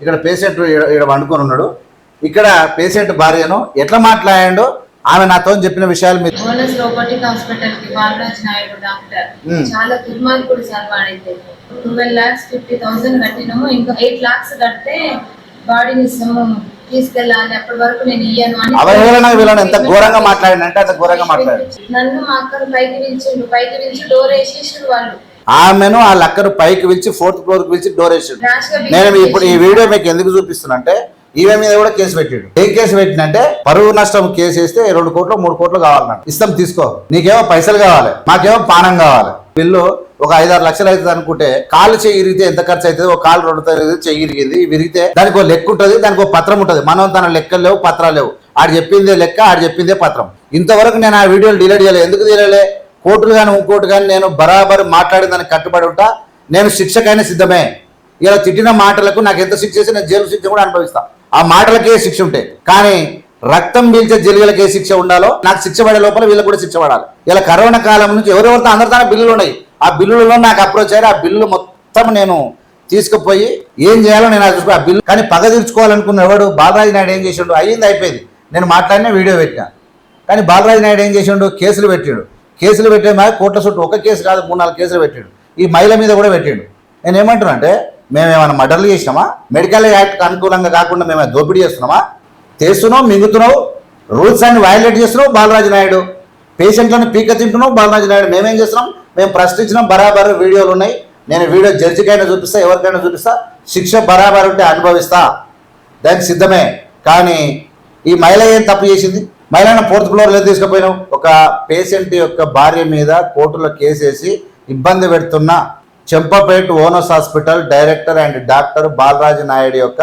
ఇక్కడ పేషెంట్ ఇక్కడ వండుకొని ఉన్నాడు. ఇక్కడ పేషెంట్ భార్యను ఎట్లా మాట్లాడాడో ఆమె నాతో చెప్పిన విషయాలు మీరు రోబోటిక్ హాస్పిటల్ కి బాలరాజ్ నాయుడు డాక్టర్ చాలా దుర్మార్గుడు సార్. వాడైతే 12,50,000 కట్టినాము, ఇంకా 8 lakhs కడితే బాడీని తీసుకెళ్ళాలి, అప్పటి వరకు నేను ఇయ్యను అని అవహేళన ఎంత ఘోరంగా మాట్లాడినంటే అంత ఘోరంగా మాట్లాడాడు. నన్ను మా అక్కను పైకి పిలిచి డోర్ వేసేసారు వాళ్ళు. ఆమెను ఆ లక్కను పైకి పిలిచి 4th floor కి పిలిచి డోర్ వేసాడు. నేను ఇప్పుడు ఈ వీడియో మీకు ఎందుకు చూపిస్తున్నా అంటే ఈమె మీద కూడా కేసు పెట్టాడు. ఏం కేసు పెట్టినంటే పరువు నష్టం కేసు వేస్తే 2 కోట్లు 3 కోట్లు కావాలన్నాడు. ఇస్తాం తీసుకో, నీకేమో పైసలు కావాలి, మాకేమో పానం కావాలి. బిల్లు ఒక 5-6 లక్షలు అవుతుంది అనుకుంటే కాలు చెయ్యి ఇరిగితే ఎంత ఖర్చు అవుతుంది? ఒక కాలు 2 చెయ్యి ఇరిగింది, విరిగితే దానికి ఒక లెక్క ఉంటుంది, దానికి ఒక పత్రం ఉంటుంది. మనం తన లెక్కలు లేవు, పత్రాలు లేవు. ఆడు చెప్పిందే లెక్క, ఆడు చెప్పిందే పత్రం. ఇంతవరకు నేను ఆ వీడియోలు డిలీట్ చేయలేదు. ఎందుకు తీయలే? కోర్టులు కానీ ఇంకోటి కానీ నేను బరాబర్ మాట్లాడిన దానికి కట్టుబడి ఉంటా. నేను శిక్షకైనా సిద్ధమే. ఇలా తిట్టిన మాటలకు నాకు ఎంత శిక్ష చేసి నేను జైలు శిక్ష కూడా అనుభవిస్తా. ఆ మాటలకే శిక్ష ఉంటాయి, కానీ రక్తం పీల్చే జైలులకే శిక్ష ఉండాలో నాకు శిక్ష పడే లోపల వీళ్ళకి కూడా శిక్ష పడాలి. ఇలా కరోనా కాలం నుంచి ఎవరెవరితో అందరితో బిల్లులు ఉన్నాయి. ఆ బిల్లులలో నాకు అప్రోచ్ అయ్యారు. ఆ బిల్లు మొత్తం నేను తీసుకుపోయి ఏం చేయాలో నేను చూసుకో. ఆ బిల్లు కానీ పగ తీర్చుకోవాలనుకున్న ఎవడు బాలరాజు నాయుడు ఏం చేసిండు? అయ్యింది అయిపోయింది, నేను మాట్లాడిన వీడియో పెట్టినా. కానీ బాలరాజు నాయుడు ఏం చేసిండు? కేసులు పెట్టాడు. కేసులు పెట్టే మీద కోట్ల చుట్టూ ఒక కేసు కాదు 3-4 కేసులు పెట్టాడు. ఈ మహిళ మీద కూడా పెట్టాడు. నేను ఏమంటున్నా అంటే మేమేమైనా మర్డర్లు చేసినామా? మెడికల్ యాక్ట్కి అనుకూలంగా కాకుండా మేము దోపిడీ చేస్తున్నామా? చేస్తున్నావు, మింగుతున్నావు, రూల్స్ అన్ని వైలేట్ చేస్తున్నావు బాలరాజు నాయుడు. పేషెంట్లను పీక తింటున్నావు బాలరాజు నాయుడు. మేమేం చేస్తున్నాం? మేము ప్రశ్నించినాం, బరాబర్ వీడియోలు ఉన్నాయి. నేను వీడియో జడ్జికైనా చూపిస్తా, ఎవరికైనా చూపిస్తా. శిక్ష బరాబర్ ఉంటే అనుభవిస్తా, దానికి సిద్ధమే. కానీ ఈ మహిళ ఏం తప్పు చేసింది? మహిళను 4th floor తీసుకుపోయినావు. ఒక పేషెంట్ యొక్క భార్య మీద కోర్టులో కేసేసి ఇబ్బంది పెడుతున్న Champapet onus hospital director and doctor Balaraju Naidu యొక్క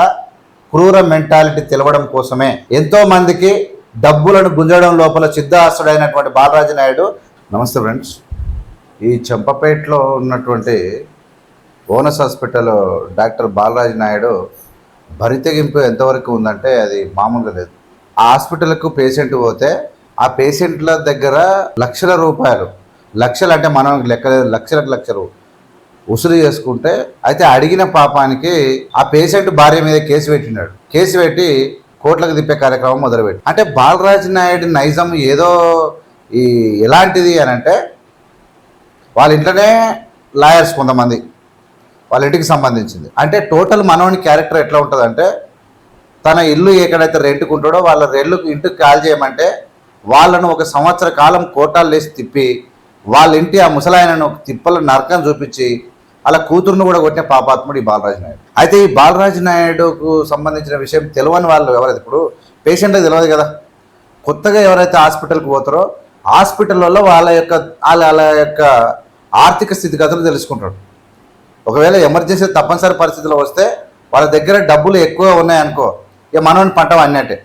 క్రూర మెంటాలిటీ తెలవడం కోసమే ఎంతో మందికి డబ్బులను గుంజడం లోపల సిద్ధాస్తుడైనటువంటి బాలరాజు నాయుడు. నమస్తే ఫ్రెండ్స్, ఈ చెంపపేటలో ఉన్నటువంటి ఓనస్ హాస్పిటల్ డాక్టర్ బాలరాజు నాయుడు బరితెగింపు ఎంతవరకు ఉందంటే అది మామూలుగా లేదు. ఆ హాస్పిటల్కు పేషెంట్ పోతే ఆ పేషెంట్ల దగ్గర లక్షల రూపాయలు, లక్షలు అంటే మనం లెక్కలేదు, లక్షలు వసూలు చేసుకుంటే అయితే అడిగిన పాపానికి ఆ పేషెంట్ భార్య మీద కేసు పెట్టినాడు. కేసు పెట్టి కోర్టులకు తిప్పే కార్యక్రమం మొదలుపెట్టి. అంటే బాలరాజు నాయుడు నైజం ఏదో ఎలాంటిది అని అంటే వాళ్ళ ఇంట్లోనే లాయర్స్ కొంతమంది వాళ్ళ ఇంటికి సంబంధించింది. అంటే టోటల్ మనోని క్యారెక్టర్ ఎట్లా ఉంటుంది అంటే తన ఇల్లు ఎక్కడైతే రెంట్కు ఉంటాడో వాళ్ళ ఇంటికి కాల్ చేయమంటే వాళ్ళను 1 సంవత్సర కాలం కోటాలు వేసి తిప్పి వాళ్ళ ఇంటి ఆ ముసలాయనను తిప్పల నరకం చూపించి అలా కూతురును కూడా కొట్టిన పాపాత్ముడు ఈ బాలరాజు నాయుడు. అయితే ఈ బాలరాజు నాయుడుకు సంబంధించిన విషయం తెలియని వాళ్ళు ఎవరైతే, ఇప్పుడు పేషెంట్కి తెలియదు కదా, కొత్తగా ఎవరైతే హాస్పిటల్కి పోతారో హాస్పిటల్లో వాళ్ళ యొక్క ఆర్థిక స్థితిగతులు తెలుసుకుంటాడు. ఒకవేళ ఎమర్జెన్సీ తప్పనిసరి పరిస్థితిలో వస్తే వాళ్ళ దగ్గర డబ్బులు ఎక్కువ ఉన్నాయనుకో, ఇక మనోని పంట అన్నట్టే.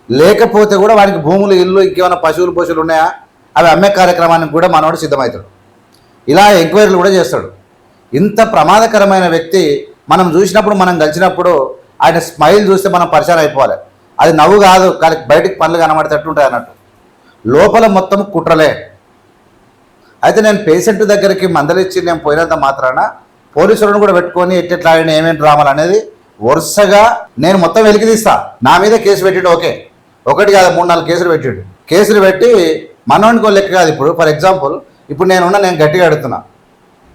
లేకపోతే కూడా వానికి భూములు, ఇల్లు, ఇంకేమైనా పశువులు ఉన్నాయా అవి అమ్మే కార్యక్రమానికి కూడా మనోడు సిద్ధమవుతాడు. ఇలా ఎంక్వైరీలు కూడా చేస్తాడు. ఇంత ప్రమాదకరమైన వ్యక్తి మనం చూసినప్పుడు, మనం కలిసినప్పుడు ఆయన స్మైల్ చూస్తే మనం పరిచయం అయిపోవాలి. అది నవ్వు కాదు, కానీ బయటికి పనులు కనబడేటట్టుంటాయి అన్నట్టు. లోపల మొత్తం కుట్రలే. అయితే నేను పేషెంట్ దగ్గరికి మందలిచ్చి నేను పోయినంత మాత్రాన పోలీసులను కూడా పెట్టుకొని ఎట్లా ఆయన ఏమేమి డ్రామాలు అనేది వరుసగా నేను మొత్తం వెలికి తీస్తా. నా మీద కేసు పెట్టాడు, ఓకే, 1 కాదు 3-4 కేసులు పెట్టాడు. కేసులు పెట్టి మనోనికో లెక్క కాదు. ఇప్పుడు ఫర్ ఎగ్జాంపుల్ ఇప్పుడు నేను గట్టిగా అడుగుతున్నా,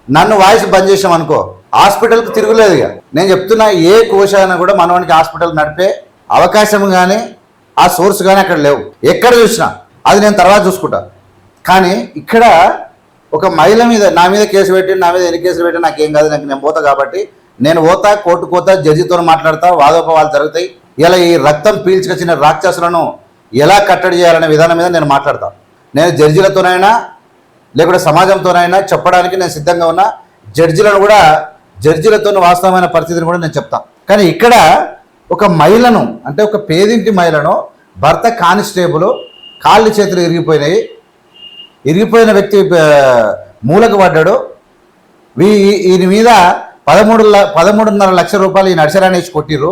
నన్ను వాయిస్ బంద్ చేసాం అనుకో, హాస్పిటల్కి తిరుగులేదు. ఇక నేను చెప్తున్నా, ఏ కోశాన కూడా మనవానికి హాస్పిటల్ నడిపే అవకాశం కానీ ఆ సోర్స్ కానీ అక్కడ లేవు. ఎక్కడ చూసినా అది నేను తర్వాత చూసుకుంటా. కానీ ఇక్కడ ఒక మహిళ మీద నా మీద కేసు పెట్టి, నా మీద ఎన్ని కేసులు పెట్టి నాకేం కాదు, నేను పోతా కాబట్టి నేను పోతా, కోర్టుకు పోతా, జడ్జితో మాట్లాడతా, వాదోపవాదాలు జరుగుతాయి. ఇలా ఈ రక్తం పీల్చుకొచ్చిన రాక్షసులను ఎలా కట్టడి చేయాలనే విధానం మీద నేను మాట్లాడతా. నేను జడ్జిలతోనైనా లేకుంటే సమాజంతోనైనా చెప్పడానికి నేను సిద్ధంగా ఉన్నా. జడ్జిలతో వాస్తవమైన పరిస్థితిని కూడా నేను చెప్తాను. కానీ ఇక్కడ ఒక మహిళను, అంటే ఒక పేదింటి మహిళను భర్త కానిస్టేబుల్ కాళ్ళు చేతులు ఇరిగిపోయిన వ్యక్తి మూలకు పడ్డాడు. ఈయన మీద 13.5 లక్షల రూపాయలు ఈ నర్సరానేసి కొట్టిర్రు.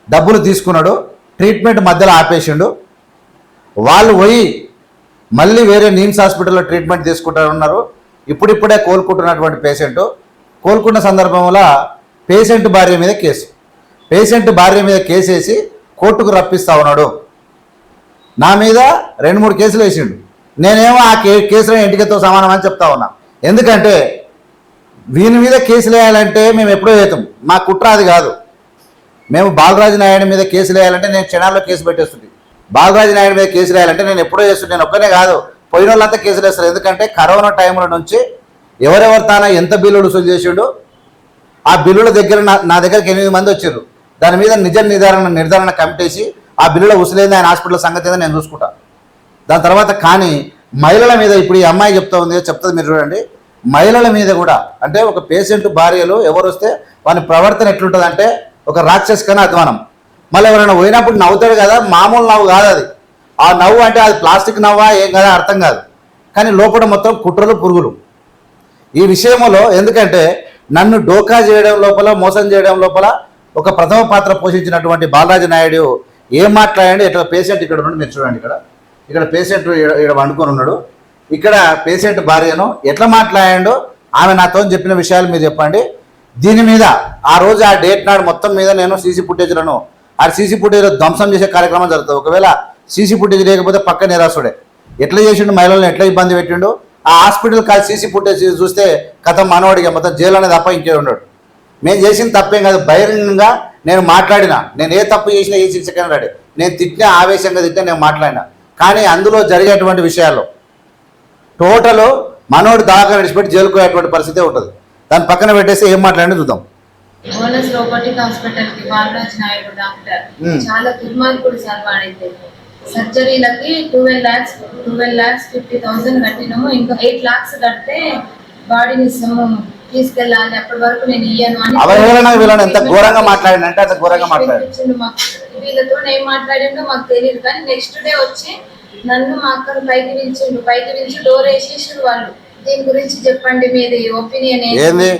డబ్బులు తీసుకున్నాడు, ట్రీట్మెంట్ మధ్యలో ఆపేసిండు. వాళ్ళు పోయి మళ్ళీ వేరే నిమ్స్ హాస్పిటల్లో ట్రీట్మెంట్ తీసుకుంటున్నారు. ఇప్పుడిప్పుడే కోలుకుంటున్నటువంటి పేషెంట్ కోలుకున్న సందర్భంలో పేషెంట్ భార్య మీద కేసు. పేషెంట్ భార్య మీద కేసు వేసి కోర్టుకు రప్పిస్తా ఉన్నాడు. నా మీద 2-3 కేసులు వేసిండు. నేనేమో ఆ కేసులో ఎంటికతో సమానం అని చెప్తా ఉన్నా. ఎందుకంటే వీని మీద కేసులు వేయాలంటే మేము ఎప్పుడో వేతాం, మా కుట్ర అది కాదు. మేము బాలరాజు నాయుడు మీద కేసులు వేయాలంటే నేను క్షణాల్లో కేసు పెట్టేస్తుంది. బాలరాజు నాయుడు మీద కేసులు వేయాలంటే నేను ఎప్పుడో వేస్తుంది. నేను ఒక్కనే కాదు, పోయిన వాళ్ళంతా కేసులు వేస్తారు. ఎందుకంటే కరోనా టైంలో నుంచి ఎవరెవరు తానా ఎంత బిల్లులు వసూలు చేసిండు, ఆ బిల్లుల దగ్గర నా దగ్గరికి 8 మంది వచ్చారు. దాని మీద నిర్ధారణ కమిటేసి ఆ బిల్లులో వసూలైంది ఆయన హాస్పిటల్ సంగతి ఏదో నేను చూసుకుంటా. దాని తర్వాత కానీ మహిళల మీద ఇప్పుడు ఈ అమ్మాయి చెప్తుంది మీరు చూడండి. మహిళల మీద కూడా అంటే ఒక పేషెంట్ భార్యలు ఎవరు వస్తే వాని ప్రవర్తన ఎట్లుంటుంది అంటే ఒక రాక్షస్ కన్నా అధ్వానం. మళ్ళీ ఎవరైనా పోయినప్పుడు నవ్వుతాడు కదా, మామూలు నవ్వు కాదు అది. ఆ నవ్వు అంటే అది ప్లాస్టిక్ నవ్వా ఏం కదా అర్థం కాదు, కానీ లోపల మొత్తం కుట్రలు పురుగులు. ఈ విషయంలో ఎందుకంటే నన్ను డోకా చేయడం లోపల, మోసం చేయడం లోపల ఒక ప్రథమ పాత్ర పోషించినటువంటి బాలరాజు నాయుడు ఏం మాట్లాడండి. ఇట్లా పేషెంట్ ఇక్కడ ఉన్నాడు, మీరు చూడండి. ఇక్కడ పేషెంట్ ఇక్కడ వండుకొని ఉన్నాడు. ఇక్కడ పేషెంట్ భార్యను ఎట్లా మాట్లాడాడో ఆమె నాతో చెప్పిన విషయాలు మీరు చెప్పండి. దీని మీద ఆ రోజు ఆ డేట్ నాడు మొత్తం మీద నేను సీసీ ఫుటేజ్లను సీసీ ఫుటేజ్ ధ్వంసం చేసే కార్యక్రమం జరుగుతుంది. ఒకవేళ సీసీ ఫుటేజ్ లేకపోతే పక్క నిరాశుడే. ఎట్లా చేసిండు, మహిళలను ఎట్లా ఇబ్బంది పెట్టిండు. ఆ హాస్పిటల్ కాదు సీసీ ఫుటేజ్ చూస్తే కథ మనవాడిగా మొత్తం జైలు అనేది తప్ప ఇంకే ఉన్నాడు. మేము చేసిన తప్పేం కాదు, బహిరంగంగా నేను మాట్లాడినా. నేను ఏ తప్పు చేసినా ఏ శిక్షకైనా రెడీ. నేను తిట్టినా, ఆవేశంగా తిట్టినా నేను మాట్లాడినా. కానీ అందులో జరిగేటువంటి విషయాల్లో టోటల్ మనోడు దాకా నడిచిపెట్టి జైలుకోయేటువంటి పరిస్థితి ఉంటుంది. దాని పక్కన పెట్టేసి ఏం మాట్లాడి చూద్దాం. ఓనస్ రోబోటిక్ హాస్పిటల్ కి బాలరాజ్ నాయుడు డాక్టర్ చాలా దుర్మార్గుడు సార్. వాడైతే సర్జరీలకి 12 lakhs 50,000 కట్టినాము. ఇంకా 8 lakhs కడితే బాడీని తీసుకెళ్ళాలి, అప్పటి వరకు నేను ఇయ్యను అని ఎంత ఘోరంగా మాట్లాడినంటే అంత ఘోరంగా మాట్లాడు. వీళ్ళతో ఏం మాట్లాడిండో మాకు తెలియదు, కానీ నెక్స్ట్ డే వచ్చి నన్ను మా అక్కను పైకి పిలిచి డోర్ వేసేసారు వాళ్ళు. దీని గురించి చెప్పండి, మీది ఒపీనియన్ ఏంది?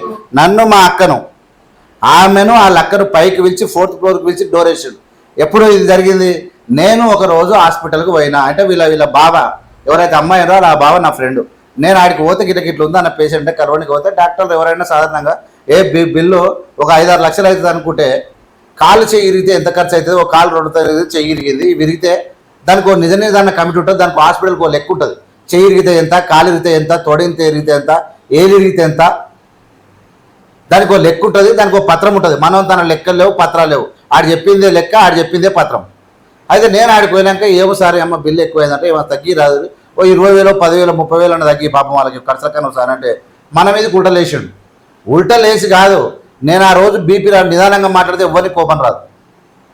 నన్ను మా అక్కను ఆమెను వాళ్ళ అక్కను పైకి పిలిచి 4th floor పిలిచి డోర్ వేసాడు. ఎప్పుడు ఇది జరిగింది? నేను ఒక రోజు హాస్పిటల్కి పోయినా. అంటే వీళ్ళ బావ ఎవరైతే అమ్మాయి ఉన్నారో ఆ బావ నా ఫ్రెండ్. నేను ఆడికి పోతే గిట్ల ఉంది అన్న పేషెంట్ కరోనాకి పోతే డాక్టర్లు ఎవరైనా సాధారణంగా బిల్లు ఒక 5-6 లక్షలు అవుతుంది అనుకుంటే కాలు చెయ్యి ఇరిగితే ఎంత ఖర్చు అవుతుంది? ఒక కాలు 2 చెయ్యి ఇరిగింది, విరిగితే దానికి ఒక నిజాన్ని కమిటీ ఉంటుంది. దానికి హాస్పిటల్కి ఒక లెక్క ఉంటుంది. చెయ్యి ఇరిగితే ఎంత, కాలు ఇరిగితే ఎంత, తొడింత ఇరిగితే ఎంత, ఏది ఇరిగితే ఎంత, దానికి ఒక లెక్క ఉంటుంది. దానికి ఒక పత్రం ఉంటుంది. మనం తన లెక్కలు లేవు, పత్రాలు లేవు. ఆడు చెప్పిందే లెక్క, ఆడు చెప్పిందే పత్రం. అయితే నేను ఆడికి పోయినాక ఏమో సార్ అమ్మ బిల్లు ఎక్కువైందంటే ఏమో తగ్గి రాదు, ఓ 20,000 10,000 30,000 అన్న తగ్గి పాపం వాళ్ళకి ఖర్చు కన్నా సార్ అంటే మన మీద ఉల్టలేసాడు. ఉల్టలేసి కాదు, నేను ఆ రోజు బీపీ నిదానంగా మాట్లాడితే ఎవరికి కోపం రాదు.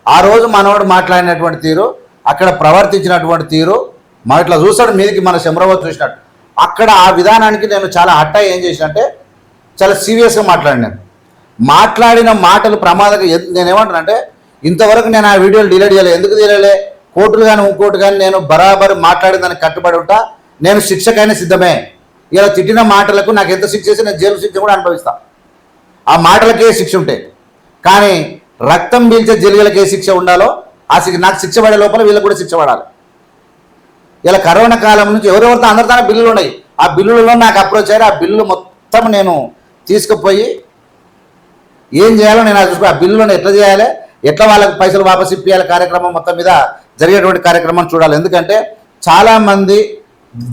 ఆ రోజు మనవాడు మాట్లాడినటువంటి తీరు, అక్కడ ప్రవర్తించినటువంటి తీరు మా ఇట్లా చూస్తాడు మీదకి మన శంభరాబాద్ చూసినట్టు. అక్కడ ఆ విధానానికి నేను చాలా హట్టా ఏం చేసినంటే చాలా సీరియస్గా మాట్లాడిన మాటలు ప్రమాదక. నేనేమంటానంటే ఇంతవరకు నేను ఆ వీడియోలు డిలీట్ చేయలేదు. ఎందుకు తీయలే? కోర్టులు కానీ ఇంకోటి కానీ నేను బరాబర్ మాట్లాడిన దానికి కట్టుబడి ఉంటా. నేను శిక్షకైనా సిద్ధమే. ఇలా తిట్టిన మాటలకు నాకు ఎంత శిక్ష చేసి నేను జైలు శిక్ష కూడా అనుభవిస్తా. ఆ మాటలకే శిక్ష ఉంటాయి. కానీ రక్తం పీల్చే జైలుకి ఏ శిక్ష ఉండాలో నాకు శిక్ష పడే లోపల వీళ్ళకి కూడా శిక్ష పడాలి. ఇలా కరోనా కాలం నుంచి ఎవరెవరితో అందరితో బిల్లులు ఉన్నాయి. ఆ బిల్లులలో నాకు అప్రోచ్ అయ్యారు. ఆ బిల్లులు మొత్తం నేను తీసుకుపోయి ఏం చేయాలో నేను చూసుకో. ఆ బిల్లులను ఎట్లా చేయాలి, ఎట్లా వాళ్ళకి పైసలు వాపసు ఇప్పించాలి, కార్యక్రమం మొత్తం మీద జరిగేటువంటి కార్యక్రమం చూడాలి. ఎందుకంటే చాలామంది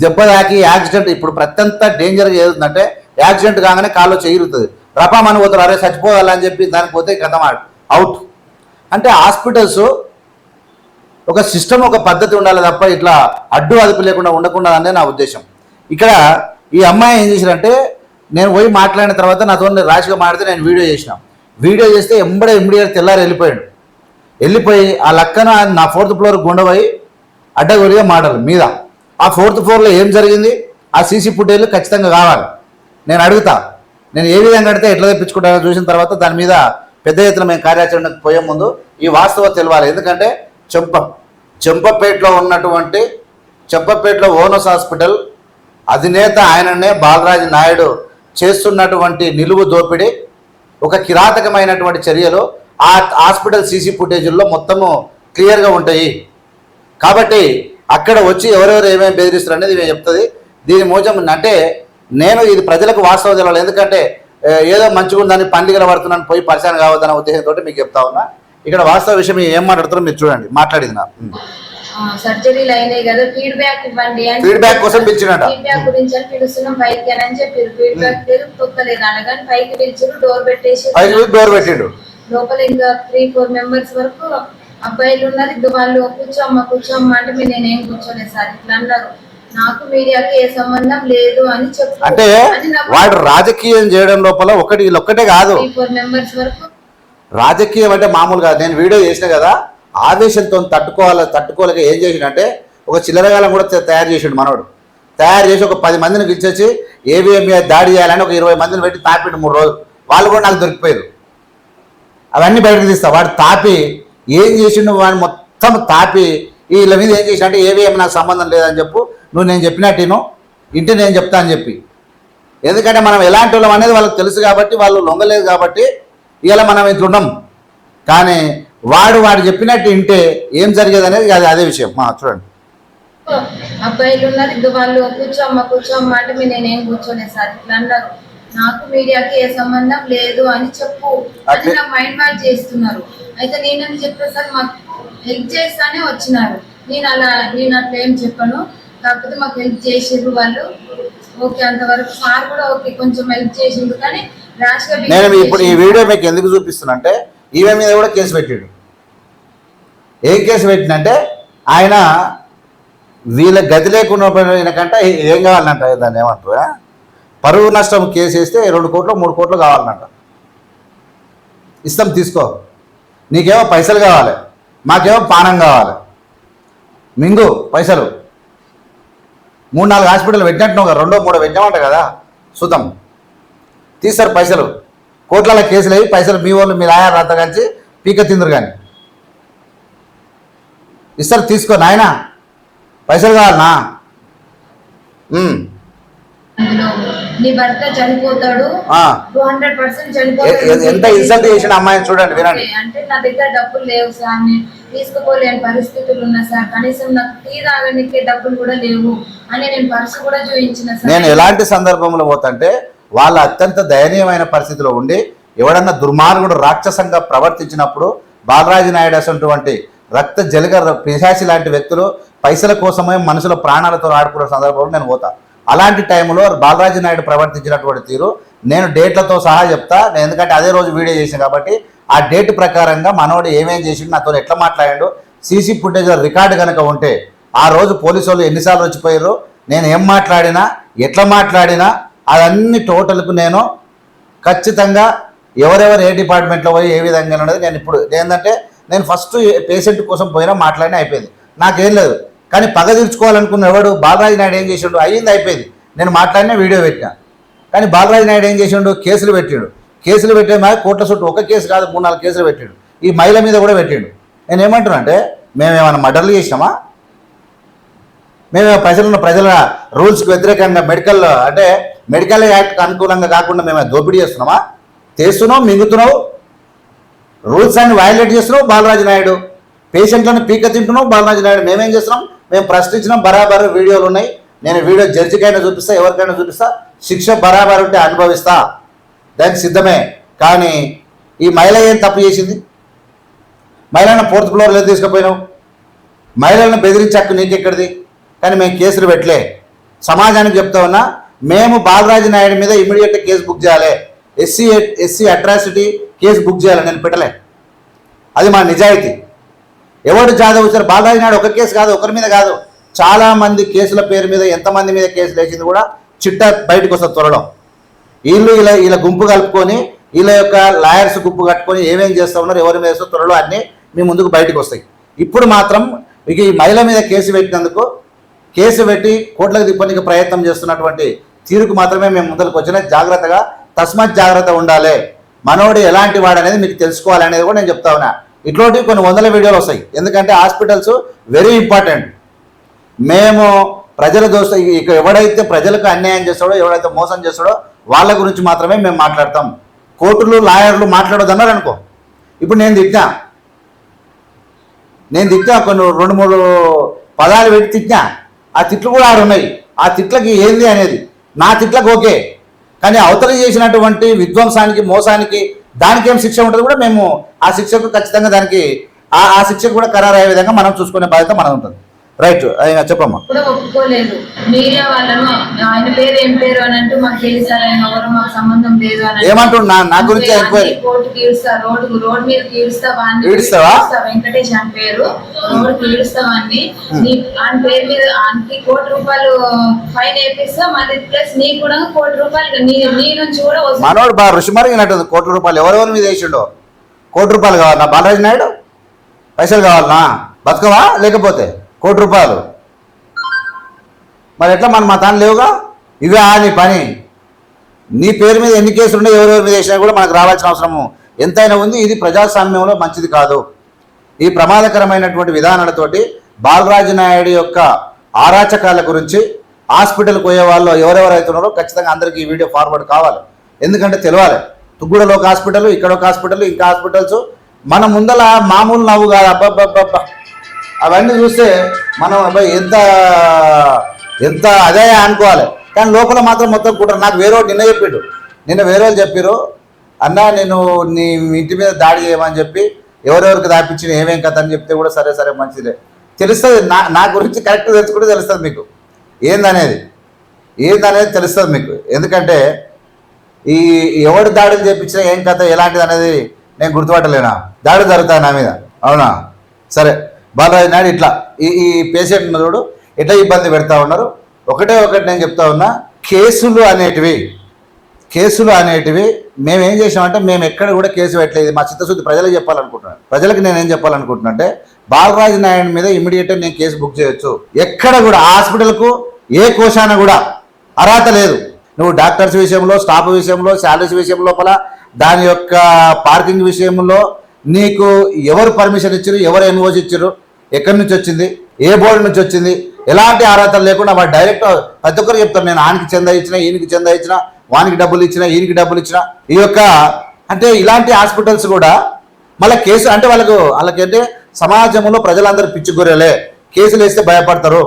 దెబ్బ తాకి యాక్సిడెంట్, ఇప్పుడు ప్రత్యంత డేంజర్గా ఏదుందంటే యాక్సిడెంట్ కాగానే కాల్లో చేయిరుతుంది, రపామని పోతారు, అరే చచ్చిపోవాలని చెప్పి దానికి పోతే కథం అవుట్. అంటే హాస్పిటల్స్ ఒక సిస్టమ్, ఒక పద్ధతి ఉండాలి తప్ప ఇట్లా అడ్డు అదుపు లేకుండా ఉండకుండా అనే నా ఉద్దేశం. ఇక్కడ ఈ అమ్మాయి ఏం చేసినంటే నేను పోయి మాట్లాడిన తర్వాత నాతో రాశిగా మాట్లాడితే నేను వీడియో చేస్తే ఇమ్మీడియట్ తెల్లారి వెళ్ళిపోయి ఆ లక్కన నా 4th floor గుండెపోయి అడ్డగొరిగా మాటలు మీద. ఆ 4th floorలో ఏం జరిగింది, ఆ సీసీ ఫుటేజ్లు ఖచ్చితంగా కావాలి. నేను అడుగుతా, నేను ఏ విధంగా అడితే ఎట్లా తెప్పించుకుంటానో చూసిన తర్వాత దాని మీద పెద్ద ఎత్తున మేము కార్యాచరణకు పోయే ముందు ఈ వాస్తవం తెలవాలి. ఎందుకంటే చెంపపేటలో ఉన్నటువంటి ఓనస్ హాస్పిటల్ అధినేత ఆయననే బాలరాజు నాయుడు చేస్తున్నటువంటి నిలువు దోపిడీ, ఒక కిరాతకమైనటువంటి చర్యలు ఆ హాస్పిటల్ సీసీ ఫుటేజీల్లో మొత్తము క్లియర్గా ఉంటాయి. కాబట్టి అక్కడ వచ్చి ఎవరెవరు ఏమేమి బెదిరిస్తారు అనేది మేము చెప్తుంది. దీని మోజం అంటే నేను ఇది ప్రజలకు వాస్తవం తెలవాలి. ఎందుకంటే ఏదో మంచిగా ఉందని పండుగలు పడుతున్నాను పోయి పరిశాన్ కావద్దన్న ఉద్దేశంతో మీకు చెప్తా ఉన్నా. ఇక్కడ వాస్తవ విషయం ఏం మాట్లాడుతారో మీరు చూడండి, మాట్లాడింది నా సర్జరీలు అయినాయి కదా, ఫీడ్బ్యాక్ ఇవ్వండి అని ఫీడ్బ్యాక్ కోసం పిలిచినట. ఫీడ్బ్యాక్ గురించి అని పిలుస్తున్నాం పైకి అని చెప్పారు. ఫీడ్బ్యాక్ లేదు, తొక్కలేదు అనగాని పైకి పిలిచారు, డోర్ పెట్టిండు. లోపల ఇంకా 3-4 మెంబర్స్ వరకు అబ్బాయిలు ఉన్నారు. ఇది వాళ్ళు కూర్చోమ్మ అంటే మీరు నేనేం కూర్చోలేదు సార్ ఇట్లా అన్నారు. నాకు మీడియాకి ఏ సంబంధం లేదు అని చెప్పు. అంటే వాడు రాజకీయం చేయడం లోపల ఒక్కటే కాదు, 3-4 మెంబర్స్ వరకు రాజకీయం అంటే మామూలుగా నేను వీడియో చేసిన కదా, ఆవేశంతో తట్టుకోలేక ఏం చేసిండంటే ఒక చిల్లరగాలం కూడా తయారు చేసిండు మనోడు. తయారు చేసి ఒక 10 మందిని పిలిచేసి ఏవిఎం మీద దాడి చేయాలని ఒక 20 మందిని పెట్టి తాపిండు 3 రోజులు. వాళ్ళు కూడా నాకు దొరికిపోయారు. అవన్నీ బయటకు తీస్తా. వాడు తాపి ఏం చేసిండు, వాడు మొత్తం తాపి వీళ్ళ మీద ఏం చేసిన అంటే ఏవిఎం నాకు సంబంధం లేదని చెప్పు, నువ్వు నేను చెప్పినట్టు ఇంటి నేను చెప్తా అని చెప్పి. ఎందుకంటే మనం ఎలాంటి వాళ్ళం అనేది వాళ్ళకి తెలుసు కాబట్టి, వాళ్ళు లొంగలేదు కాబట్టి ఇలా మనం ఇట్లున్నాం. కానీ వాడు చెప్పినట్టు వింటే ఏం జరిగేది అనేది అదే విషయం. చూడండి, అబ్బాయిలు ఉన్నారు. ఇది వాళ్ళు కూర్చోమ్మ అంటే మీరు నేనేం కూర్చోలేదు సార్ ఇట్లా అన్నారు. నాకు మీడియాకి ఏ సంబంధం లేదు అని చెప్పు అని నాకు మైండ్ వాష్ చేస్తున్నారు. అయితే నేనని చెప్పాను సార్, మాకు హెల్ప్ చేస్తానే వచ్చినారు. నేను అట్లా ఏం చెప్పను, కాకపోతే మాకు హెల్ప్ చేసిండ్రు వాళ్ళు. ఓకే అంతవరకు సార్ కూడా ఓకే కొంచెం హెల్ప్ చేసిండ్రు. కానీ నేను ఇప్పుడు ఈ వీడియో మీకు ఎందుకు చూపిస్తున్నా అంటే ఈమె మీద కూడా కేసు పెట్టాడు. ఏం కేసు పెట్టినంటే ఆయన వీళ్ళ గది లేకుండా కంటే ఏం కావాలంట, దాన్ని ఏమంటారు, పరువు నష్టం కేసు వేస్తే 2 కోట్లు 3 కోట్లు కావాలన్నట. ఇస్తాం తీసుకో, నీకేమో పైసలు కావాలి, మాకేమో పానం కావాలి, మింగు పైసలు. 3-4 హాస్పిటల్ పెట్టినట్టు 2-3 పెట్టామంట కదా, సుతం తీస్తారు పైసలు. కోట్ల కేసులు అయ్యి పైసలు మీ వాళ్ళు మీరు ఆయా రాత కలిసి పీక తిందరు కానీ ఇస్తారు. తీసుకో నాయన, పైసలు కావాలనా. నీ భర్త చనిపోతాడు, 200% చనిపోతాడు. ఎంత ఇన్సల్ట్ చేసిన అమ్మాయిని చూడండి, వినండి. అంటే నా దగ్గర డబ్బులు లేవు సార్, నేను తీసుకోలేని పరిస్థితులు ఉన్నా సార్, కనీసం నాకు టీ తాగడానికి డబ్బులు కూడా లేవు అని నేను పర్సు కూడా చూపించిన సార్. నేను ఎలాంటి సందర్భంలో పోతుంటే వాళ్ళ అత్యంత దయనీయమైన పరిస్థితిలో ఉండి ఎవడన్నా దుర్మార్గుడు రాక్షసంగా ప్రవర్తించినప్పుడు బాలరాజు నాయుడు అటువంటి రక్త జలగ పిశాచి లాంటి వ్యక్తులు పైసల కోసమే మనుషుల ప్రాణాలతో ఆడుకునే సందర్భంలో నేను పోతా. అలాంటి టైంలో బాలరాజు నాయుడు ప్రవర్తించినటువంటి తీరు నేను డేట్లతో సహా చెప్తా. నేను ఎందుకంటే అదే రోజు వీడియో చేశాను కాబట్టి ఆ డేట్ ప్రకారంగా మనోడు ఏమేం చేసిండు, నాతో ఎట్లా మాట్లాడాడు, సీసీ ఫుటేజ్ రికార్డు కనుక ఉంటే ఆ రోజు పోలీసు వాళ్ళు ఎన్నిసార్లు వచ్చిపోయారు, నేను ఏం మాట్లాడినా ఎట్లా మాట్లాడినా అదన్నీ టోటల్కు నేను ఖచ్చితంగా ఎవరెవరు ఏ డిపార్ట్మెంట్లో పోయి ఏ విధంగా ఉన్నది నేను ఇప్పుడు ఏంటంటే నేను ఫస్ట్ పేషెంట్ కోసం పోయినా మాట్లాడినా అయిపోయింది, నాకేం లేదు. కానీ పగ తీర్చుకోవాలనుకున్న ఎవడు బాలరాజు నాయుడు ఏం చేసిండు, అయ్యింది అయిపోయింది, నేను మాట్లాడినా వీడియో పెట్టినా. కానీ బాలరాజు నాయుడు ఏం చేసిండు, కేసులు పెట్టిండు. కేసులు పెట్టే మా కోట్ల చుట్టూ ఒక కేసు కాదు 3-4 కేసులు పెట్టిండు. ఈ మహిళ మీద కూడా పెట్టిండు. నేను ఏమంటున్నా అంటే మేమేమైనా మర్డర్లు చేసినామా, మేము ప్రజల రూల్స్కి వ్యతిరేకంగా మెడికల్ యాక్ట్కి అనుకూలంగా కాకుండా మేము దోపిడీ చేస్తున్నామా, చేస్తున్నావు మింగుతున్నావు, రూల్స్ అన్ని వైలేట్ చేస్తున్నావు బాలరాజు నాయుడు, పేషెంట్లను పీక తింటున్నావు బాలరాజు నాయుడు. మేమేం చేస్తున్నాం, మేము ప్రశ్నించినాం, బరాబర్ వీడియోలు ఉన్నాయి. నేను వీడియో జడ్జికైనా చూపిస్తా, ఎవరికైనా చూపిస్తా, శిక్ష బరాబర్ ఉంటే అనుభవిస్తా, దానికి సిద్ధమే. కానీ ఈ మహిళ ఏం తప్పు చేసింది, మహిళను 4th ఫ్లోర్లో తీసుకుపోయినావు, మహిళలను బెదిరించి హక్కు నీకెక్కడిది. కానీ మేము కేసులు పెట్టలే, సమాజానికి చెప్తా ఉన్నా, మేము బాలరాజు నాయుడు మీద ఇమీడియట్ కేసు బుక్ చేయాలి, ఎస్సీ అట్రాసిటీ కేసు బుక్ చేయాలి, నేను పెట్టలే. అది మా నిజాయితీ. ఎవరు జాదవ్ వచ్చారు, బాలరాజు నాయుడు ఒక కేసు కాదు, ఒకరి మీద కాదు, చాలామంది కేసుల పేరు మీద ఎంతమంది మీద కేసులు వేసింది కూడా చిట్టా బయటకు వస్తుంది త్వరలో. వీళ్ళ గుంపు కలుపుకొని వీళ్ళ యొక్క లాయర్స్ గుంపు కట్టుకొని ఏమేం చేస్తూ ఉన్నారు, ఎవరి మీద త్వరలో అన్నీ మీ ముందుకు బయటకు వస్తాయి. ఇప్పుడు మాత్రం ఇక ఈ మహిళ మీద కేసు పెట్టినందుకు, కేసు పెట్టి కోట్లకు తిప్పడానికి ప్రయత్నం చేస్తున్నటువంటి తీరుకు మాత్రమే మేము ముందరకు వచ్చిన. జాగ్రత్తగా, తస్మాత్ జాగ్రత్త ఉండాలి, మనోడు ఎలాంటి వాడు అనేది మీకు తెలుసుకోవాలనేది కూడా నేను చెప్తా ఉన్నా. ఇట్లాంటివి కొన్ని 100 వీడియోలు వస్తాయి. ఎందుకంటే హాస్పిటల్స్ వెరీ ఇంపార్టెంట్. మేము ప్రజల దోస్తు, ఇక ఎవడైతే ప్రజలకు అన్యాయం చేస్తాడో, ఎవడైతే మోసం చేస్తాడో వాళ్ళ గురించి మాత్రమే మేము మాట్లాడతాం. కోర్టులు లాయర్లు మాట్లాడొద్దన్నారు అనుకో. ఇప్పుడు నేను తిట్టా కొన్ని 2-3 పదాలు పెట్టి తిట్టా, ఆ తిట్లు కూడా ఆడున్నాయి. ఆ తిట్లకి ఏంది అనేది నా తిట్లకు ఓకే, కానీ అవతల చేసినటువంటి విధ్వంసానికి, మోసానికి దానికి ఏం శిక్ష ఉంటుంది కూడా మేము ఆ శిక్షకు ఖచ్చితంగా దానికి ఆ శిక్షకు కూడా ఖరారు అయ్యే విధంగా మనం చూసుకునే బాధ్యత మనది ఉంటుంది. రైట్, చెప్పమ్మా. కూడా ఒప్పుకోలేదు. మీడియా వాళ్ళను ఆయన పేరు ఏం పేరు అని అంటూ మాకు తెలుసారు, ఆయన ఎవరు మాకు సంబంధం లేదు అని ఏమంటున్నా నా గురించి ఎంక్వైరీ కోర్టుకి ఈడుస్తా, రోడ్ మీద ఈడుస్తావా వెంకటేష్ అని పేరు, రోడ్డుకి ఈడుస్తావాన్ని ఆయన పేరు మీద ఆయనకి ₹1,00,00,000 ఫైన్ వేపిస్తా, మళ్ళీ ప్లస్ నీకు కూడా ₹1,00,00,000 నీ నుంచి కూడా మనోడు బాగా రుచి మరిగినట్టు ₹1,00,00,000 ఎవరెవరి మీద వేసిండో. ₹1,00,00,000 కావాలన్నా బాలరాజు నాయుడు? పైసలు కావాలన్నా? బతకవా? లేకపోతే ₹1,00,00,000 మరి ఎట్లా? మా తాను లేవుగా. ఇవే నీ పని. నీ పేరు మీద ఎన్ని కేసులు ఉండే ఎవరెవరి మీద వేసినా కూడా మనకు రావాల్సిన అవసరము ఎంతైనా ఉంది. ఇది ప్రజాస్వామ్యంలో మంచిది కాదు. ఈ ప్రమాదకరమైనటువంటి విధానాలతోటి బాలరాజు నాయుడు యొక్క ఆరాచకాల గురించి హాస్పిటల్కి పోయే వాళ్ళు ఎవరెవరైతే ఉన్నారో ఖచ్చితంగా అందరికీ ఈ వీడియో ఫార్వర్డ్ కావాలి. ఎందుకంటే తెలియాలి. తుగ్గుడలో ఒక హాస్పిటల్, ఇక్కడ ఒక హాస్పిటల్, ఇంకా హాస్పిటల్స్ మన ముందల మామూలు నవ్వు కాదు. అబ్బబ్బబ్బబ్బా, అవన్నీ చూస్తే మనం అబ్బాయి ఎంత అదే అనుకోవాలి. కానీ లోపల మాత్రం మొత్తం కుట్ర. నాకు వేరే నిన్న చెప్పాడు, నిన్న వేరే వాళ్ళు చెప్పారు, అన్నా నేను నీ ఇంటి మీద దాడి చేయమని చెప్పి ఎవరెవరికి దాపించిన ఏమేం కథ అని చెప్తే కూడా సరే సరే మంచిదే తెలుస్తుంది. నా గురించి కరెక్ట్ తెలుసుకుంటే తెలుస్తుంది మీకు ఏందనేది తెలుస్తుంది మీకు. ఎందుకంటే ఈ ఎవడు దాడులు చేయించినా ఏం కథ ఎలాంటిది అనేది నేను గుర్తుపట్టలేనా? దాడులు జరుగుతాయి నా మీద, అవునా? సరే, బాలరాజు నాయుడు ఇట్లా ఈ పేషెంట్ చూడు ఎట్లా ఇబ్బంది పెడతా ఉన్నారు. ఒకటి నేను చెప్తా ఉన్నా, కేసులు అనేటివి మేమేం చేసామంటే మేము ఎక్కడ కూడా కేసు పెట్టలేదు. మా చిత్తశుద్ధి ప్రజలకు చెప్పాలనుకుంటున్నాను. ప్రజలకు నేనేం చెప్పాలనుకుంటున్నా అంటే బాలరాజు నాయుడు మీద ఇమీడియట్గా నేను కేసు బుక్ చేయొచ్చు. ఎక్కడ కూడా హాస్పిటల్కు ఏ కోశాన కూడా అర్హత లేదు. నువ్వు డాక్టర్స్ విషయంలో, స్టాఫ్ విషయంలో, శాలరీస్ విషయం లోపల, దాని యొక్క పార్కింగ్ విషయంలో నీకు ఎవరు పర్మిషన్ ఇచ్చారు, ఎవరు ఎన్ఓసి ఇచ్చారు, ఎక్కడి నుంచి వచ్చింది, ఏ బోర్డు నుంచి వచ్చింది, ఎలాంటి అర్హతలు లేకుండా వాడు డైరెక్ట్ ప్రతి ఒక్కరు చెప్తారు నేను ఆనికి చందా ఇచ్చిన, ఈయనకి చందా ఇచ్చిన, వానికి డబ్బులు ఇచ్చిన, ఈయనకి డబ్బులు ఇచ్చిన. ఈ యొక్క అంటే ఇలాంటి హాస్పిటల్స్ కూడా మళ్ళీ కేసు అంటే వాళ్ళకంటే సమాజంలో ప్రజలందరూ పిచ్చిగొర్రెలే. కేసులు వేస్తే భయపడతారు,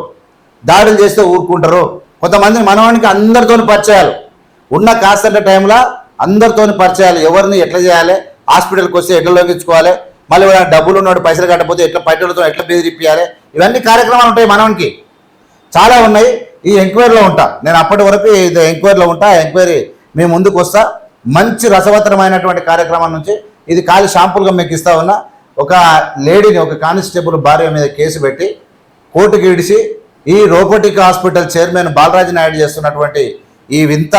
దాడులు చేస్తే ఊరుకుంటారు. కొంతమంది మనవానికి అందరితోని పరిచయాలు ఉన్న కాస్తంత టైంలో అందరితోని పరిచయాలు, ఎవరిని ఎట్లా చేయాలి, హాస్పిటల్కి వస్తే ఎట్లా లొంగించుకోవాలి, మళ్ళీ డబ్బులు ఉన్నాడు పైసలు కట్టకపోతే ఎట్లా పైటలతో ఎట్లా బెదిరిపియాలి, ఇవన్నీ కార్యక్రమాలు ఉంటాయి మనవానికి, చాలా ఉన్నాయి. ఈ ఎంక్వైరీలో ఉంటా నేను, అప్పటి వరకు ఎంక్వైరీలో ఉంటా. ఎంక్వైరీ మేము ముందుకు వస్తా. మంచి రసవత్తరమైనటువంటి కార్యక్రమం నుంచి ఇది ఖాళీ షాంపుల్గా మీకు ఇస్తా ఉన్నా. ఒక లేడీని, ఒక కానిస్టేబుల్ భార్య మీద కేసు పెట్టి కోర్టుకి ఇడిచి ఈ robotic hospital chairman Balaraju Naidu చేస్తున్నటువంటి ఈ వింత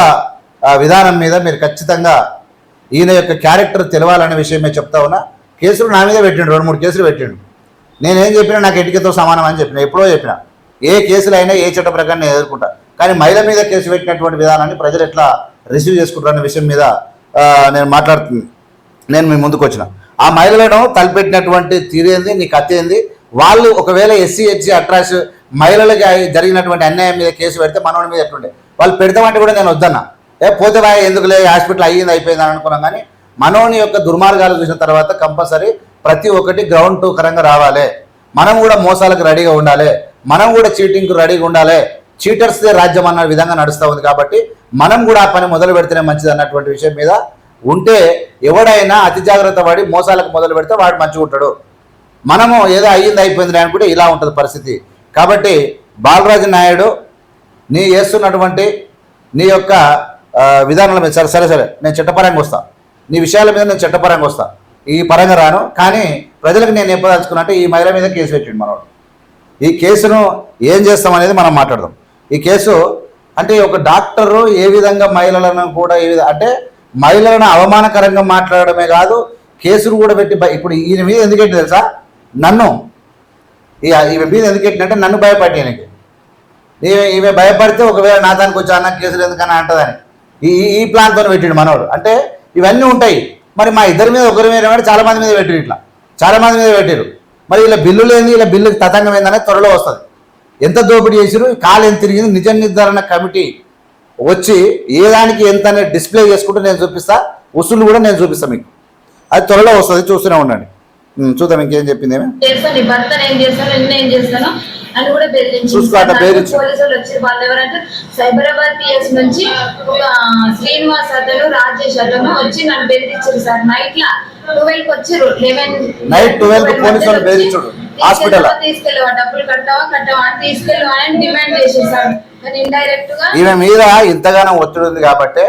విధానం మీద మీరు ఖచ్చితంగా ఈయన యొక్క క్యారెక్టర్ తెలవాలనే విషయమే చెప్తా ఉన్నా. కేసులు నా మీద పెట్టిండు, 2-3 కేసులు పెట్టిండు. నేనేం చెప్పినా నాకు ఎటికతో సమానం అని చెప్పిన, ఎప్పుడో చెప్పిన. ఏ కేసులు అయినా ఏ చట్ట ప్రకారం నేను ఎదుర్కొంటా. కానీ మహిళ మీద కేసు పెట్టినటువంటి విధానాన్ని ప్రజలు ఎట్లా రిసీవ్ చేసుకుంటారనే విషయం మీద నేను మీ ముందుకు వచ్చిన. ఆ మహిళలను తలపెట్టినటువంటి తీరేంది, నీ కత్తి ఏంది, వాళ్ళు ఒకవేళ ఎస్సీ ఎస్టీ అట్రాస్ మహిళలకు జరిగినటువంటి అన్యాయం మీద కేసు పెడితే మనోడి మీద ఎట్లుండే, వాళ్ళు పెడతామంటే కూడా నేను వద్దన్నా. పోతే ఎందుకులే హాస్పిటల్ అయ్యింది అని అనుకున్నాం. కానీ మనోని యొక్క దుర్మార్గాలు చూసిన తర్వాత కంపల్సరీ ప్రతి ఒక్కటి గ్రౌండ్ టు కరంగా రావాలి. మనం కూడా మోసాలకు రెడీగా ఉండాలి, మనం కూడా చీటింగ్కు రెడీగా ఉండాలి. చీటర్స్దే రాజ్యం అన్న విధంగా నడుస్తూ ఉంది. కాబట్టి మనం కూడా ఆ పని మొదలు పెడితేనే మంచిది అన్నటువంటి విషయం మీద ఉంటే, ఎవడైనా అతి జాగ్రత్త పడి మోసాలకు మొదలు పెడితే వాడు మంచిగా ఉంటాడు. మనము ఏదో అయిపోయింది అనుకుంటే ఇలా ఉంటుంది పరిస్థితి. కాబట్టి బాలరాజు నాయుడు నీ చేస్తున్నటువంటి నీ యొక్క విధానాల మీద సరే నేను చట్టపరంగా వస్తా, నీ విషయాల మీద నేను చట్టపరంగా వస్తా, ఈ పరంగా రాను. కానీ ప్రజలకు నేను చెప్పదలుచుకున్నట్టే ఈ మహిళ మీద కేసు పెట్టిండు మనోడు. ఈ కేసును ఏం చేస్తామనేది మనం మాట్లాడదాం. ఈ కేసు అంటే ఒక డాక్టరు ఏ విధంగా మహిళలను కూడా అంటే మహిళలను అవమానకరంగా మాట్లాడడమే కాదు, కేసులు కూడా పెట్టి ఇప్పుడు ఈయన మీద ఎందుకంటే తెలుసా, నన్ను ఈమె మీద ఎందుకంటే నన్ను భయపడి ఈయనకి ఈమె భయపడితే ఒకవేళ నా దానికి వచ్చి అన్న కేసులు ఎందుకన్నా అంటదని ఈ ప్లాన్తో పెట్టిండు మనోడు. అంటే ఇవన్నీ ఉంటాయి. మరి మా ఇద్దరి మీద ఒకరి మీద చాలా మంది మీద పెట్టిరు, ఇట్లా చాలా మంది మీద పెట్టారు. మరి ఇలా బిల్లులు ఏంది, ఇలా బిల్లు తతంగం ఏందనేది త్వరలో వస్తుంది. ఎంత దోపిడీ చేసిరు, కాలు ఎంత తిరిగింది, నిజ నిర్ధారణ కమిటీ వచ్చి ఏ దానికి ఎంత డిస్ప్లే చేసుకుంటూ నేను చూపిస్తా, వసూలు కూడా నేను చూపిస్తాను మీకు. అది త్వరలో వస్తుంది, చూస్తూనే ఉండండి. చూద్దాం ఇంకేం చెప్పింది. భర్త ఏం చేస్తాను, నిన్న ఏం చేస్తాను, అని కూడా బెదిరించింది. చూసుకో అట్లా బెదిరించు. పోలీసు వాళ్ళు వచ్చి వాళ్ళు ఎవరంటే సైబరాబాద్ పిఎస్ నుంచి ఒక శ్రీనివాస్ అతను రాజేష్ అతను వచ్చి నన్ను బెదిరించారు సార్. నైట్ లా 12 కి వచ్చారు. నైట్ 12 కి పోలీసు వాళ్ళు బెదిరించారు హాస్పిటల్. తీసుకెళ్ళవా, డబ్బులు కట్టావా అని తీసుకెళ్ళవా అని డిమాండ్ చేశారు సార్. కానీ ఇండైరెక్ట్ గా ఈమె మీద ఇంతగానో ఒత్తిడి ఉంది కాబట్టి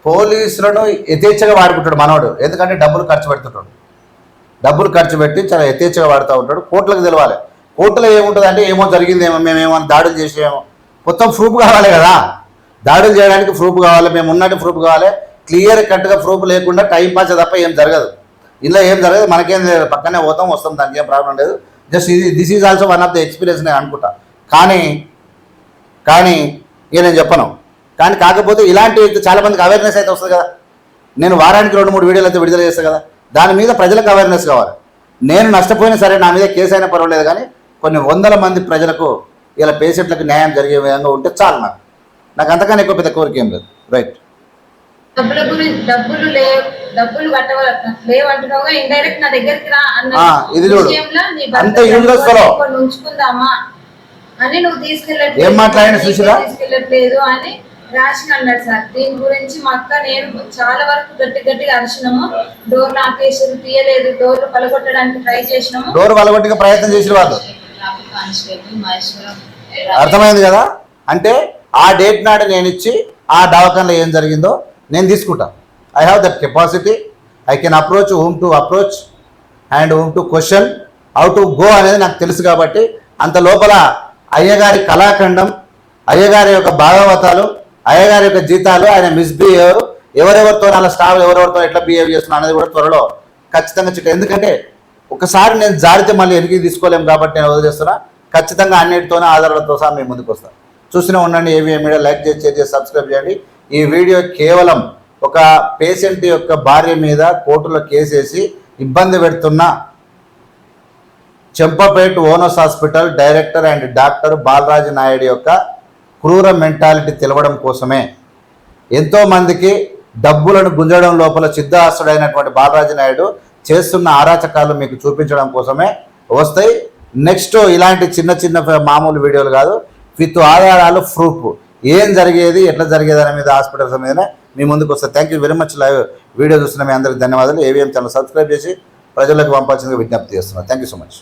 పోలీసులను యథేచ్ఛగా వాడుకుంటాడు మనోడు. ఎందుకంటే డబ్బులు ఖర్చు పెడుతుంటాడు. డబ్బులు ఖర్చు పెట్టి చాలా యథేచ్ఛగా వాడుతూ ఉంటాడు. కోర్టులకు తెలవాలి. కోర్టులో ఏముంటుంది అంటే ఏమో జరిగిందేమో, మేమేమో దాడులు చేసేమో, మొత్తం ప్రూఫ్ కావాలి కదా. దాడులు చేయడానికి ప్రూఫ్ కావాలి, మేము ఉన్నట్టు ప్రూఫ్ కావాలి. క్లియర్ కట్గా ప్రూఫ్ లేకుండా టైం పాస్ తప్ప ఏం జరగదు. ఇలా ఏం జరగదు. మనకేం లేదు, పక్కనే పోతాం వస్తాం, దానికి ఏం ప్రాబ్లం లేదు. Just this is also one of the experience నేను అనుకుంటా. కానీ ఇక నేను చెప్పను. కానీ కాకపోతే ఇలాంటి చాలా మందికి అవేర్నెస్ అయితే వస్తుంది కదా. నేను వారానికి 2-3 వీడియోలు అయితే విడుదల చేస్తాను కదా. దాని మీద ప్రజలకు అవేర్నెస్ కావాలి. నేను నష్టపోయినా సరే నా మీద కేసు అయినా పర్వాలేదు, కానీ కొన్ని వందల మంది ప్రజలకు ఇలా పేషెంట్లకు న్యాయం జరిగే విధంగా ఉంటే చాలు. నాకు అంతకన్నా ఎక్కువ పెద్ద కోరిక ఏం లేదు. రైట్. డబ్బుల గురించి డబ్బులు లేవంటున్నావుగా, ఇండైరెక్ట్ నా దగ్గరికి రా అన్న ఇది చూడు, అంత యూజ్లెస్ ఫెలో ఉంచుకుందామా అని నువ్వు తీసుకెళ్ళట్లేదు, ఏం మాట్లాడిన సుశీల తీసుకెళ్ళట్లేదు అని రాసి అన్నాడు సార్. దీని గురించి మా అక్క నేను చాలా వరకు గట్టిగా అరిచినాము. డోర్ నాకేసారు, తీయలేదు. డోర్ పలగొట్టడానికి ట్రై చేసినాము. డోర్ పలగొట్టిన ప్రయత్నం చేసిన వాళ్ళు అర్థమైంది కదా. అంటే ఆ డేట్ నాడు నేను ఇచ్చి ఆ దవాఖానలో ఏం జరిగిందో నేను తీసుకుంటా. I have that capacity. I can approach whom to approach and whom to question, how to go అనేది నాకు తెలుసు. కాబట్టి అంత లోపల అయ్యగారి కళాఖండం, అయ్యగారి యొక్క భాగవతాలు, అయ్యగారి యొక్క జీతాలు, ఆయన మిస్బిహేవ్, ఎవరెవరితో అలా స్టాఫ్ ఎవరెవరితో ఎట్లా బిహేవ్ చేస్తున్నా అనేది కూడా త్వరలో ఖచ్చితంగా ఎందుకంటే ఒకసారి నేను జారితే మళ్ళీ వెనక్కి తీసుకోలేము కాబట్టి నేను వదిలేస్తున్నా. ఖచ్చితంగా అన్నిటితోనే ఆధారాలతో సహా మేము ముందుకు వస్తాం. చూస్తూనే ఉండండి ఏవిఎం మీడియా. లైక్ చేసి షేర్ చేసి సబ్స్క్రైబ్ చేయండి. ఈ వీడియో కేవలం ఒక పేషెంట్ యొక్క భార్య మీద కోర్టులో కేసేసి ఇబ్బంది పెడుతున్న Champapet onus hospital director and doctor Balaraju Naidu యొక్క క్రూర మెంటాలిటీ తెలవడం కోసమే. ఎంతోమందికి డబ్బులను గుంజడం లోపల సిద్ధహస్తుడైనటువంటి బాలరాజు నాయుడు చేస్తున్న ఆరాచకాలు మీకు చూపించడం కోసమే వస్తాయి. నెక్స్ట్ ఇలాంటి చిన్న మామూలు వీడియోలు కాదు, విత్ ఆధారాలు, ప్రూఫ్, ఏం జరిగేది ఎట్లా జరిగేది అనే మీద హాస్పిటల్స్ మీదనే మీ ముందుకు వస్తాయి. Thank you very much. Live video చూస్తున్న మీ అందరికీ ధన్యవాదాలు. ఏవిఎం ఛానల్ సబ్స్క్రైబ్ చేసి ప్రజలకు పంపాల్సిందిగా విజ్ఞప్తి చేస్తున్నాను. Thank you so much.